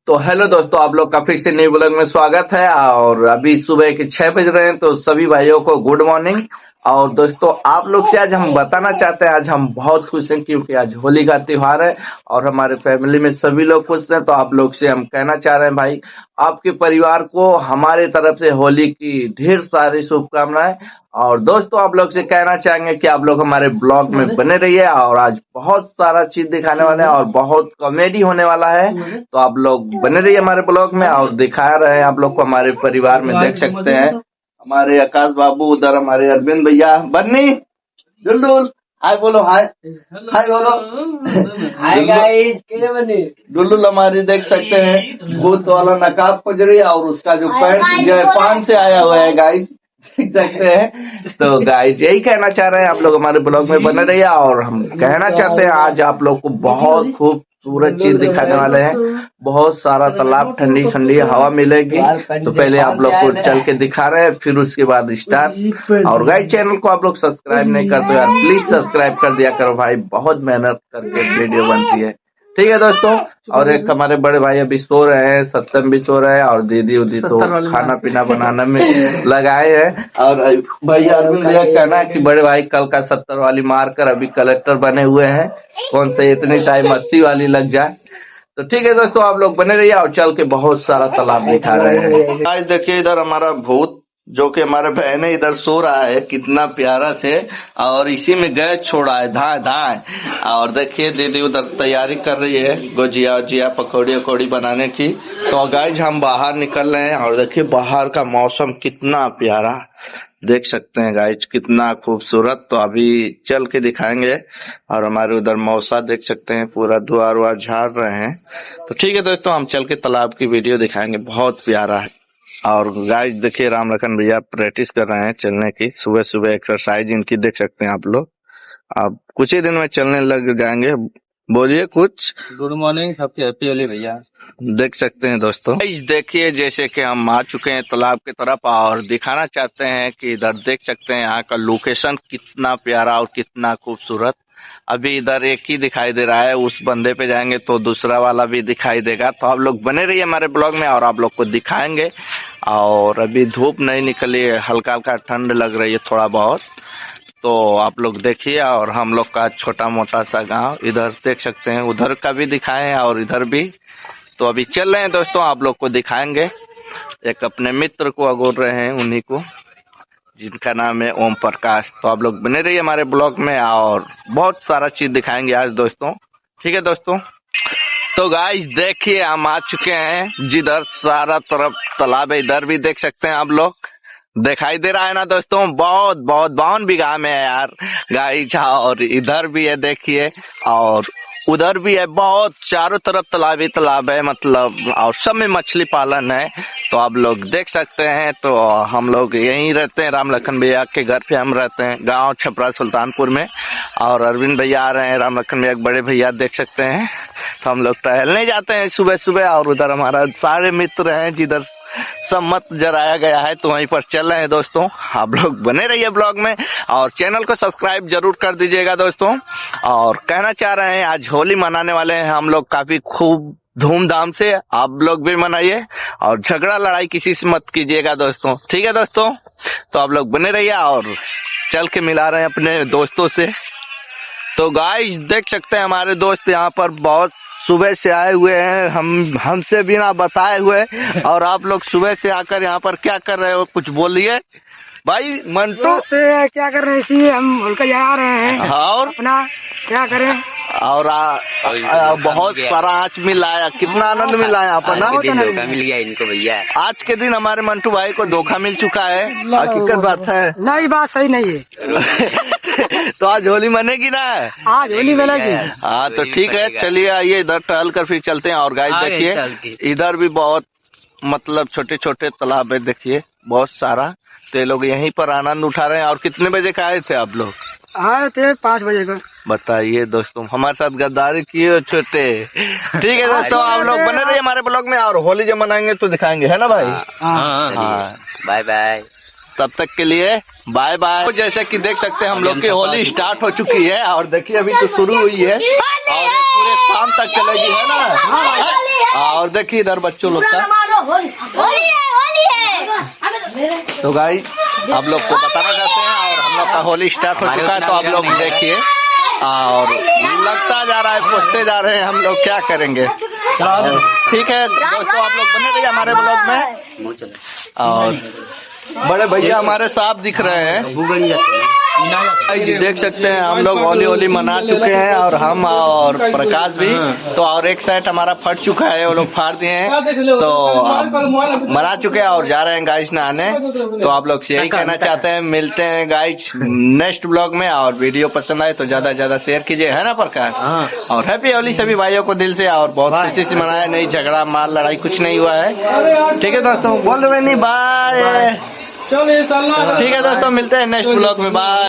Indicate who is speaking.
Speaker 1: तो हेलो दोस्तों, आप लोग का फिर से नई ब्लॉग में स्वागत है। और अभी सुबह के 6 बज रहे हैं, तो सभी भाइयों को गुड मॉर्निंग। और दोस्तों, आप लोग से आज हम बताना चाहते हैं, आज हम बहुत खुश हैं क्योंकि आज होली का त्योहार है और हमारे फैमिली में सभी लोग खुश हैं। तो आप लोग से हम कहना चाह रहे हैं भाई, आपके परिवार को हमारे तरफ से होली की ढेर सारी शुभकामनाएं। और दोस्तों, आप लोग से कहना चाहेंगे कि आप लोग हमारे ब्लॉग में बने रहिए और आज बहुत सारा चीज दिखाने वाले हैं और बहुत कॉमेडी होने वाला है। तो आप लोग बने रहिए हमारे ब्लॉग में और दिखा रहे हैं आप लोग को हमारे परिवार में। देख सकते हैं हमारे आकाश बाबू, उधर हमारे अरविंद भैया, बन्नी, डुलडुल, हाय बोलो, हाय हाय बोलो,
Speaker 2: हाय गाइस, कैसे बने?
Speaker 1: डुलडुल हमारी देख सकते हैं भूत वाला नकाब पजरी और उसका जो पैंट जापान से आया हुआ है गाइस, देख सकते हैं। तो गाइस, यही कहना चाह रहे हैं, आप लोग हमारे ब्लॉग में बने रहिए। और हम कहना चाहते हैं आज आप लोग को बहुत खूबसूरत चीज दिखाने वाले हैं। बहुत सारा तालाब, ठंडी ठंडी हवा मिलेगी। तो पहले आप लोग को चल के दिखा रहे हैं, फिर उसके बाद स्टार्ट। और गाइस, चैनल को आप लोग सब्सक्राइब नहीं करते यार, प्लीज सब्सक्राइब कर दिया करो भाई, बहुत मेहनत करके वीडियो बनती है। ठीक है दोस्तों। और एक हमारे बड़े भाई अभी सो रहे हैं, सत्यम भी सो रहे हैं और दीदी उदी तो खाना पीना बनाने में लगाए हैं। और भैया अरविंद भैया कहना है कि बड़े भाई कल का 70 वाली मार कर अभी कलेक्टर बने हुए हैं, कौन से इतनी टाइम 80 वाली लग जाए। तो ठीक है दोस्तों, आप लोग बने रहिए और चल के बहुत सारा तालाब दिखा रहे हैं। आज देखिए इधर हमारा भूत जो कि हमारे बहन इधर सो रहा है कितना प्यारा से, और इसी में गैस छोड़ा है धाए धाए। और देखिए दीदी उधर तैयारी कर रही है गुजिया उजिया पकौड़ी वकौड़ी बनाने की। तो गाइस, हम बाहर निकल रहे हैं और देखिए बाहर का मौसम कितना प्यारा, देख सकते हैं गाइस कितना खूबसूरत। तो अभी चल के दिखाएंगे। और हमारे उधर मौसा देख सकते हैं पूरा द्वार वार झाड़ रहे हैं। तो ठीक है दोस्तों, हम चल के तालाब की वीडियो दिखाएंगे, बहुत प्यारा है। और गाइस देखिए राम लखन भैया प्रैक्टिस कर रहे हैं चलने की, सुबह सुबह एक्सरसाइज इनकी देख सकते हैं आप लोग। आप कुछ ही दिन में चलने लग जाएंगे। बोलिए कुछ।
Speaker 2: गुड मॉर्निंग, सबकी हैप्पी होली भैया।
Speaker 1: देख सकते हैं दोस्तों, गाइस देखिए जैसे कि हम आ चुके हैं तालाब की तरफ और दिखाना चाहते हैं कि इधर देख सकते हैं यहाँ का लोकेशन कितना प्यारा और कितना खूबसूरत। अभी इधर एक ही दिखाई दे रहा है, उस बंदे पे जाएंगे तो दूसरा वाला भी दिखाई देगा। तो आप लोग बने रहिए हमारे ब्लॉग में और आप लोग को दिखाएंगे। और अभी धूप नहीं निकली है, हल्का हल्का ठंड लग रही है थोड़ा बहुत। तो आप लोग देखिए। और हम लोग का छोटा मोटा सा गांव इधर देख सकते हैं, उधर का भी दिखाए हैं और इधर भी। तो अभी चल रहे हैं दोस्तों, आप लोग को दिखाएंगे। एक अपने मित्र को अगोर रहे हैं, उन्हीं को, जिनका नाम है ओम प्रकाश। तो आप लोग बने रहिए हमारे ब्लॉग में और बहुत सारा चीज दिखाएंगे आज दोस्तों। ठीक है दोस्तों। तो गाइस देखिए हम आ चुके हैं, जिधर सारा तरफ तालाब है, इधर भी देख सकते हैं आप लोग, दिखाई दे रहा है ना दोस्तों। बहुत बहुत 52 बीघा में है यार गाइस। और इधर भी है देखिए, और उधर भी है, बहुत चारों तरफ तालाब ही तालाब है मतलब। और सब में मछली पालन है। तो आप लोग देख सकते हैं। तो हम लोग यहीं रहते हैं, राम लखन भैया के घर पे हम रहते हैं, गांव छपरा सुल्तानपुर में। और अरविंद भैया आ रहे हैं, राम लखन भैया के बड़े भैया देख सकते हैं। तो हम लोग टहलने जाते हैं सुबह सुबह। और उधर हमारा सारे मित्र हैं, जिधर सब मत जराया गया है, तो वहीं पर चल रहे हैं दोस्तों। आप लोग बने रहिए ब्लॉग में और चैनल को सब्सक्राइब जरूर कर दीजिएगा दोस्तों। और कहना चाह रहे हैं आज होली मनाने वाले हैं हम लोग काफी खूब धूमधाम से, आप लोग भी मनाइए और झगड़ा लड़ाई किसी से मत कीजिएगा दोस्तों। ठीक है दोस्तों। तो आप लोग बने रहिए और चल के मिला रहे हैं अपने दोस्तों से। तो गाइस देख सकते हैं हमारे दोस्त यहाँ पर बहुत सुबह से आए हुए हैं, हमसे बिना बताए हुए। और आप लोग सुबह से आकर यहाँ पर क्या कर रहे हो, कुछ बोलिए भाई। मंटू
Speaker 2: से क्या कर रहे हैं, इसी हम होलिका जा रहे हैं
Speaker 1: और
Speaker 2: अपना, क्या करें।
Speaker 1: और बहुत सारा आँच मिला है, कितना आनंद मिला है यहाँ पर ना।
Speaker 2: धोखा मिल गया इनको भैया,
Speaker 1: आज के दिन हमारे मंटू भाई को धोखा मिल चुका है, हकीकत बात है।
Speaker 2: नहीं बात सही नहीं है।
Speaker 1: तो आज होली मनेगी ना,
Speaker 2: आज होली मनेगी।
Speaker 1: हाँ तो ठीक है, चलिए आइए इधर टहल कर फिर चलते हैं। और गाइस देखिए इधर भी बहुत मतलब छोटे छोटे तालाब है, देखिए बहुत सारा। तो ये लोग यहीं पर आनंद उठा रहे हैं। और कितने बजे का आए थे आप लोग?
Speaker 2: आए थे 5 बजे को।
Speaker 1: बताइए दोस्तों, हमारे साथ गद्दारी किए छोटे। ठीक है दोस्तों, आप लोग बने रहिए हमारे ब्लॉग में और होली जब मनाएंगे तो दिखाएंगे, है ना भाई।
Speaker 2: हाँ,
Speaker 1: हाँ,
Speaker 3: बाय बाय।
Speaker 1: तब तक के लिए बाय बाय। तो जैसे कि देख सकते हैं हम लोग की होली स्टार्ट हो चुकी है और देखिए अभी तो शुरू हुई है और ये पूरे शाम तक चलेगी, है ना। और देखिए इधर बच्चों लोग का। तो गाइस आप लोग को बताना चाहते हैं और हम लोग का होली स्टार्ट हो चुका है, तो आप लोग देखिए और लगता जा रहा है, पूछते जा रहे हैं हम लोग, क्या करेंगे। ठीक है दोस्तों, आप लोग बने रहिए हमारे ब्लॉग में। और बड़े भैया हमारे साफ दिख रहे हैं, जी देख सकते हैं हम लोग होली होली मना चुके हैं और हम और प्रकाश भी। तो और एक सेट हमारा फट चुका है, वो लोग फाड़ दिए हैं, तो मना चुके हैं और जा रहे हैं गाइस नहाने। तो आप लोग से यही कहना चाहते हैं, मिलते हैं गाइस नेक्स्ट ब्लॉग में। और वीडियो पसंद आए तो ज्यादा से ज्यादा शेयर कीजिए, है ना प्रकाश। और हैप्पी होली सभी भाइयों को दिल से, और बहुत खुशी से मनाया, नहीं झगड़ा मार लड़ाई कुछ नहीं हुआ है। ठीक है दोस्तों, बोल दो नहीं बाय। ठीक है दोस्तों, मिलते हैं नेक्स्ट ब्लॉग में, बाय।